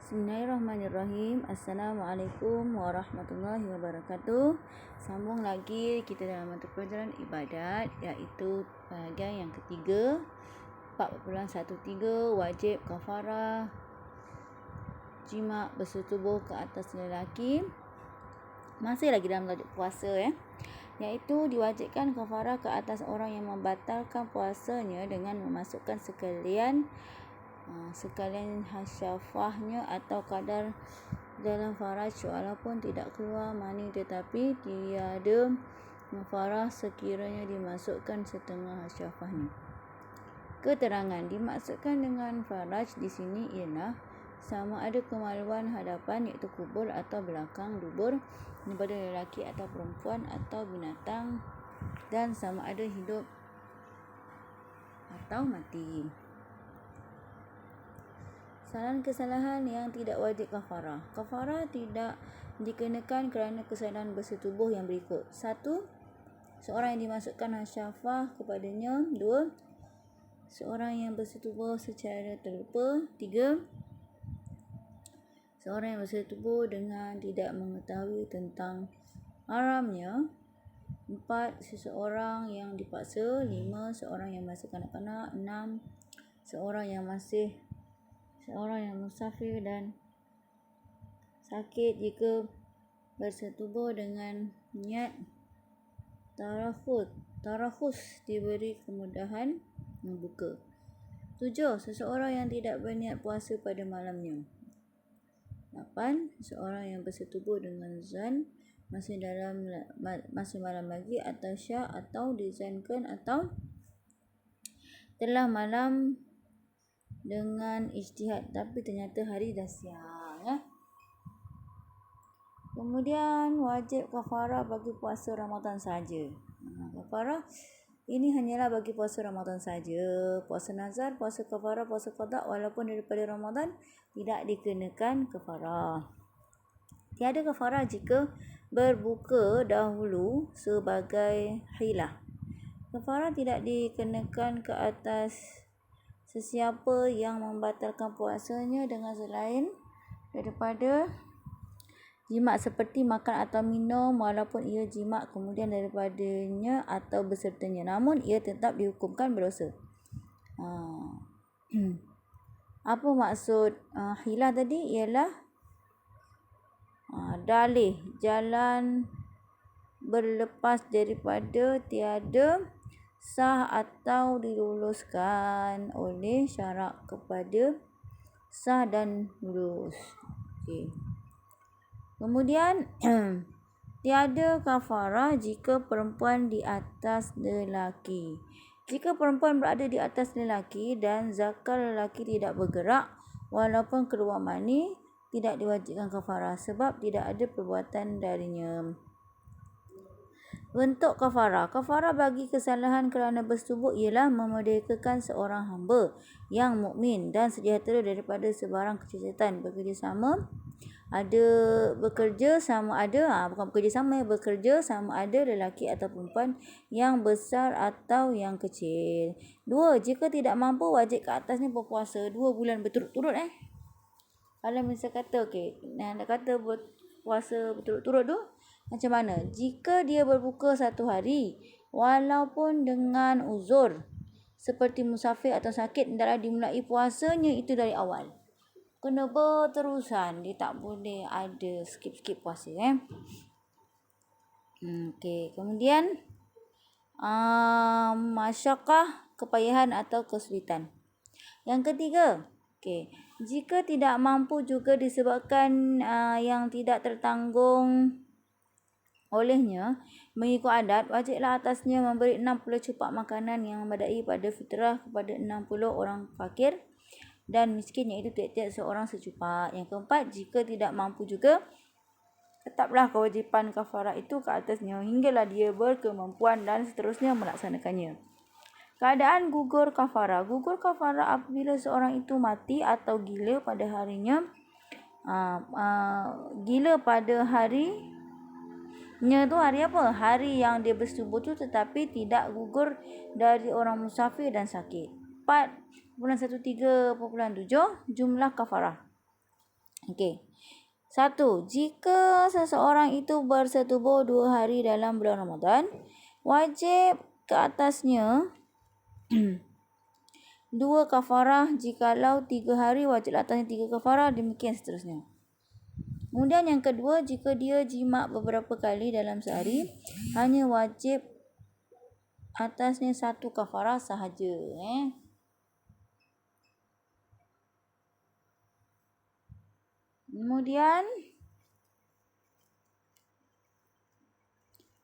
Bismillahirrahmanirrahim. Assalamualaikum warahmatullahi wabarakatuh. Sambung lagi kita dalam mata pelajaran ibadat, iaitu bahagian yang ketiga 4.13 wajib kafarah jima' bersetubuh ke atas lelaki. Masih lagi dalam tajuk puasa iaitu diwajibkan kafarah ke atas orang yang membatalkan puasanya dengan memasukkan sekalian hasyafahnya atau kadar dalam faraj walaupun tidak keluar mani, tetapi tiada kafarah sekiranya dimasukkan setengah hasyafahnya. Keterangan dimaksudkan dengan faraj di sini ialah sama ada kemaluan hadapan iaitu kubur atau belakang dubur daripada lelaki atau perempuan atau binatang, dan sama ada hidup atau mati. Kesalahan yang tidak wajib kafarah. Kafarah tidak dikenakan kerana kesalahan bersetubuh yang berikut. 1. Seorang yang dimasukkan hasyafah kepadanya. 2. Seorang yang bersetubuh secara terlupa. 3. Seorang yang bersetubuh dengan tidak mengetahui tentang haramnya. 4. Seseorang yang dipaksa. 5. Seorang yang masih kanak-kanak. 6. Seorang yang musafir dan sakit jika bersetubuh dengan niat tarakhus diberi kemudahan membuka. 7. Seseorang yang tidak berniat puasa pada malamnya. 8. Seseorang yang bersetubuh dengan zan masih malam lagi atau syak atau dizankan atau telah malam dengan ijtihad tapi ternyata hari dah siang. Kemudian wajib kafarah bagi puasa Ramadan saja. Kafarah ini hanyalah bagi puasa Ramadan saja. Puasa nazar, puasa kafarah, puasa qada walaupun daripada Ramadan tidak dikenakan kafarah. Tiada kafarah jika berbuka dahulu sebagai hilah. Kafarah tidak dikenakan ke atas sesiapa yang membatalkan puasanya dengan selain daripada jima' seperti makan atau minum walaupun ia jima' kemudian daripadanya atau bersertanya, namun ia tetap dihukumkan berdosa. Apa maksud hilah tadi? Ialah dalih jalan berlepas daripada tiada sah atau diluluskan oleh syarak kepada sah dan lulus. Kemudian tiada kafarah jika perempuan di atas lelaki. Jika perempuan berada di atas lelaki dan zakar lelaki tidak bergerak walaupun keluar mani, tidak diwajibkan kafarah sebab tidak ada perbuatan darinya. Bentuk kafarah. Kafarah bagi kesalahan kerana bersetubuh ialah memerdekakan seorang hamba yang mukmin dan sejahtera daripada sebarang kecacatan. Bekerja sama ada lelaki atau perempuan yang besar atau yang kecil. 2. Jika tidak mampu, wajib ke atasnya berpuasa 2 bulan berturut-turut. Kalau misal kata nak kata berpuasa berturut-turut tu macam mana? Jika dia berbuka 1 hari walaupun dengan uzur seperti musafir atau sakit, hendaklah dimulai puasanya itu dari awal. Kena berterusan, dia tak boleh ada skip puasa. Kemudian masyaqqah, kepayahan atau kesulitan. Yang ketiga, jika tidak mampu juga disebabkan yang tidak tertanggung olehnya mengikut adat, wajiblah atasnya memberi 60 cupak makanan yang memadai pada fitrah kepada 60 orang fakir dan miskin, iaitu tiap-tiap seorang secupak. Yang keempat, jika tidak mampu juga, tetaplah kewajipan kafarah itu ke atasnya hinggalah dia berkemampuan dan seterusnya melaksanakannya. Keadaan gugur kafarah. Gugur kafarah apabila seorang itu mati atau gila pada harinya. Gila pada harinya tu hari apa? Hari yang dia bersetubuh tu, tetapi tidak gugur dari orang musafir dan sakit. 4.13.7 jumlah kafarah. Okey. 1. Jika seseorang itu bersetubuh 2 hari dalam bulan Ramadan, wajib ke atasnya 2 kafarah. Jikalau 3 hari, wajib atasnya 3 kafarah. Demikian seterusnya. Kemudian yang kedua, jika dia jima beberapa kali dalam sehari, hanya wajib atasnya 1 kafarah sahaja. Kemudian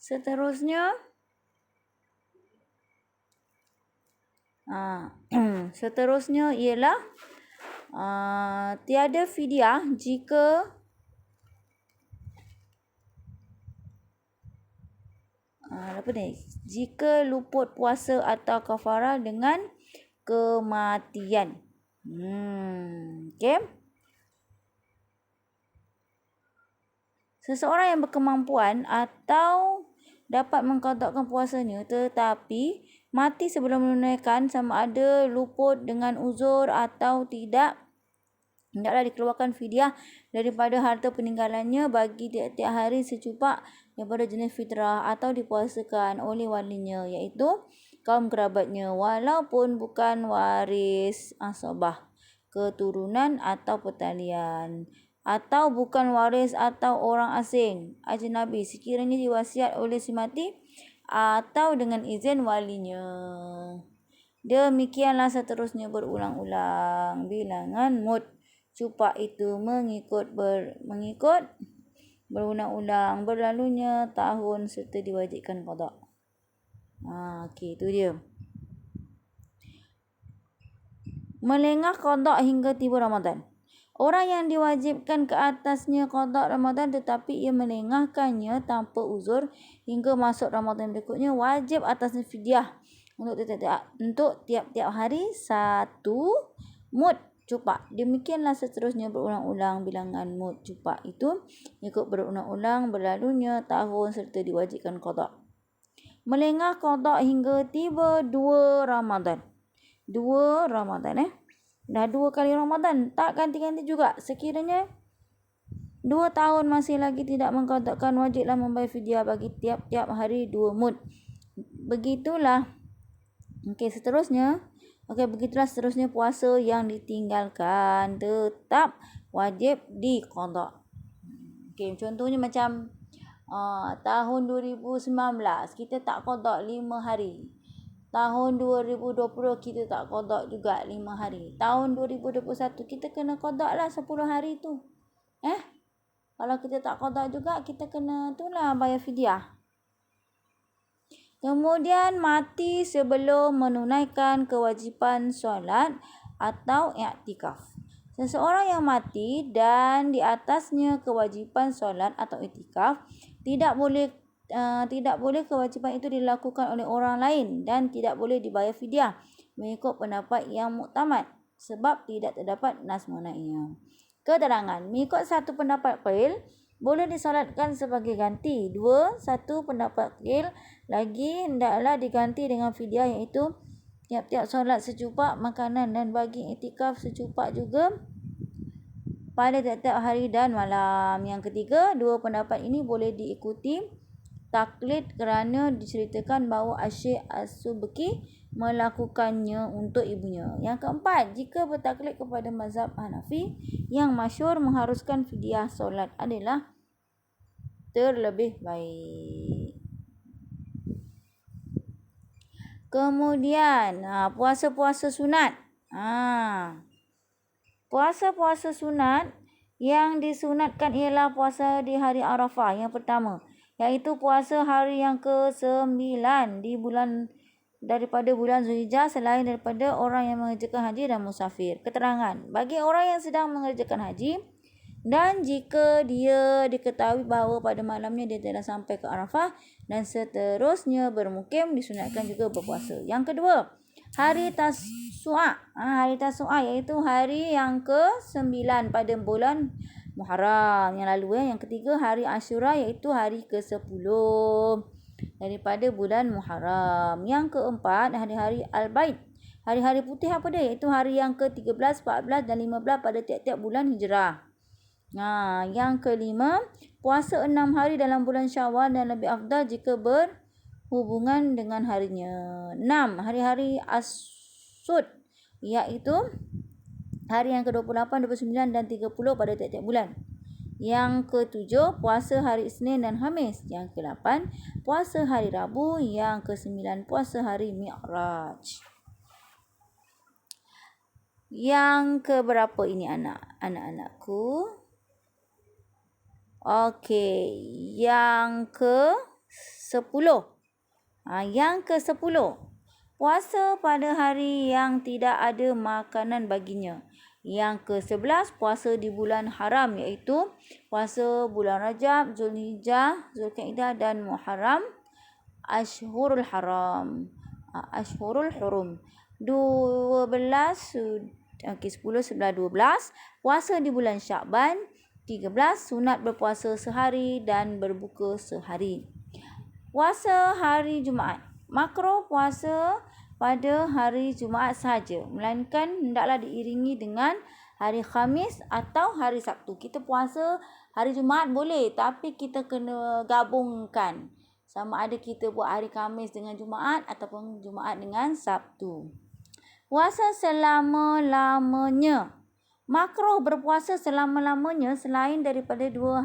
seterusnya seterusnya ialah tiada fidyah jika jika luput puasa atau kafarah dengan kematian. Okey. Seseorang yang berkemampuan atau dapat mengqadakkan puasanya tetapi mati sebelum menunaikan, sama ada luput dengan uzur atau tidak, hendaklah dikeluarkan fidyah daripada harta peninggalannya bagi tiap-tiap hari secupak daripada jenis fitrah, atau dipuasakan oleh walinya, iaitu kaum kerabatnya, walaupun bukan waris asabah, keturunan atau pertalian, atau bukan waris atau orang asing, ajnabi, sekiranya diwasiat oleh si mati atau dengan izin walinya. Demikianlah seterusnya berulang-ulang bilangan mud cupak itu mengikut berulang-ulang berlalunya tahun serta diwajibkan qada. Okey, itu dia. Melengah qada hingga tiba Ramadan. Orang yang diwajibkan ke atasnya qada Ramadan tetapi ia melengahkannya tanpa uzur hingga masuk Ramadan berikutnya, wajib atasnya fidyah untuk tiap-tiap hari 1 mud cupak. Demikianlah seterusnya berulang-ulang bilangan mud cupak itu ikut berulang-ulang berlalunya tahun serta diwajibkan qada. Melengah qada hingga tiba 2 Ramadan. 2 Ramadan dah 2 kali Ramadan, tak ganti-ganti juga. Sekiranya 2 tahun masih lagi tidak mengqadakan, wajiblah membayar fidyah bagi tiap-tiap hari 2 mud. Begitulah. Begitulah seterusnya puasa yang ditinggalkan tetap wajib diqada. Contohnya macam tahun 2019 kita tak qada 5 hari. Tahun 2020 kita tak qada juga 5 hari. Tahun 2021 kita kena qada lah 10 hari tu. Kalau kita tak qada juga, kita kena bayar fidyah. Kemudian mati sebelum menunaikan kewajipan solat atau i'tikaf. Seseorang yang mati dan di atasnya kewajipan solat atau i'tikaf, tidak boleh kewajipan itu dilakukan oleh orang lain dan tidak boleh dibayar fidyah mengikut pendapat yang muktamad sebab tidak terdapat nas mengenainya. Keterangan mengikut satu pendapat qail boleh disolatkan sebagai ganti. 2. Satu pendapat qail lagi hendaklah diganti dengan fidyah, iaitu tiap-tiap solat secupak makanan dan bagi i'tikaf secupak juga pada tiap-tiap hari dan malam. Yang ketiga, 2 pendapat ini boleh diikuti taklid kerana diceritakan bahawa Asy-Syaikh As-Subki melakukannya untuk ibunya. Yang keempat, jika bertaklid kepada mazhab Hanafi yang masyhur mengharuskan fidyah solat adalah terlebih baik. Kemudian puasa-puasa sunat. Puasa-puasa sunat yang disunatkan ialah puasa di hari Arafah yang pertama, iaitu puasa hari yang ke-9 daripada bulan Zulhijjah selain daripada orang yang mengerjakan haji dan musafir. Keterangan, bagi orang yang sedang mengerjakan haji dan jika dia diketahui bahawa pada malamnya dia telah sampai ke Arafah dan seterusnya bermukim, disunatkan juga berpuasa. Yang kedua, hari Tasu'a. Hari Tasu'a iaitu hari yang ke-9 pada bulan Muharram yang lalu. Yang ketiga, hari Ashura iaitu hari ke-10 daripada bulan Muharram. Yang keempat, hari-hari Al-Baid. Hari-hari putih apa dia? Iaitu hari yang ke-13, 14 dan 15 pada tiap-tiap bulan Hijrah. Yang kelima, puasa 6 hari dalam bulan Syawal dan lebih afdal jika berhubungan dengan harinya. 6. Hari-hari Asud, iaitu hari yang ke-28, 29 dan 30 pada tiap-tiap bulan. Yang ke-7, puasa hari Isnin dan Khamis. Yang ke-8, puasa hari Rabu. Yang ke-9, puasa hari Mi'raj. Yang ke-berapa ini anak-anakku? Okey, yang ke-10. Yang ke-10. Puasa pada hari yang tidak ada makanan baginya. Yang ke-11, puasa di bulan haram, iaitu puasa bulan Rajab, Zulhijjah, Zulkaidah dan Muharram. Ashhurul Haram. Ashhurul Hurum. 12, 10, 11, 12. Puasa di bulan Syakban. 13. Sunat berpuasa sehari dan berbuka sehari. Puasa hari Jumaat. Makruh puasa pada hari Jumaat sahaja, melainkan hendaklah diiringi dengan hari Khamis atau hari Sabtu. Kita puasa hari Jumaat boleh, tapi kita kena gabungkan. Sama ada kita buat hari Khamis dengan Jumaat ataupun Jumaat dengan Sabtu. Puasa selama-lamanya. Makruh berpuasa selama-lamanya selain daripada 2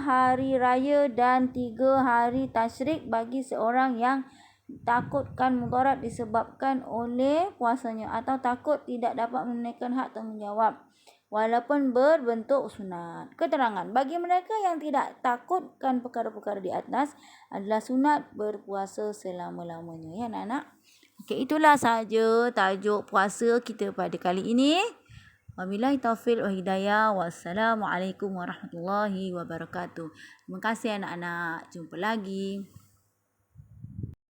hari raya dan 3 hari tasyrik bagi seorang yang takutkan mudarat disebabkan oleh puasanya atau takut tidak dapat menunaikan hak tanggungjawab walaupun berbentuk sunat. Keterangan, bagi mereka yang tidak takutkan perkara-perkara di atas adalah sunat berpuasa selama-lamanya. Ya anak-anak? Okey, itulah sahaja tajuk puasa kita pada kali ini. Wabillahi taufiq wal hidayah. Wassalamualaikum warahmatullahi wabarakatuh. Terima kasih anak-anak. Jumpa lagi.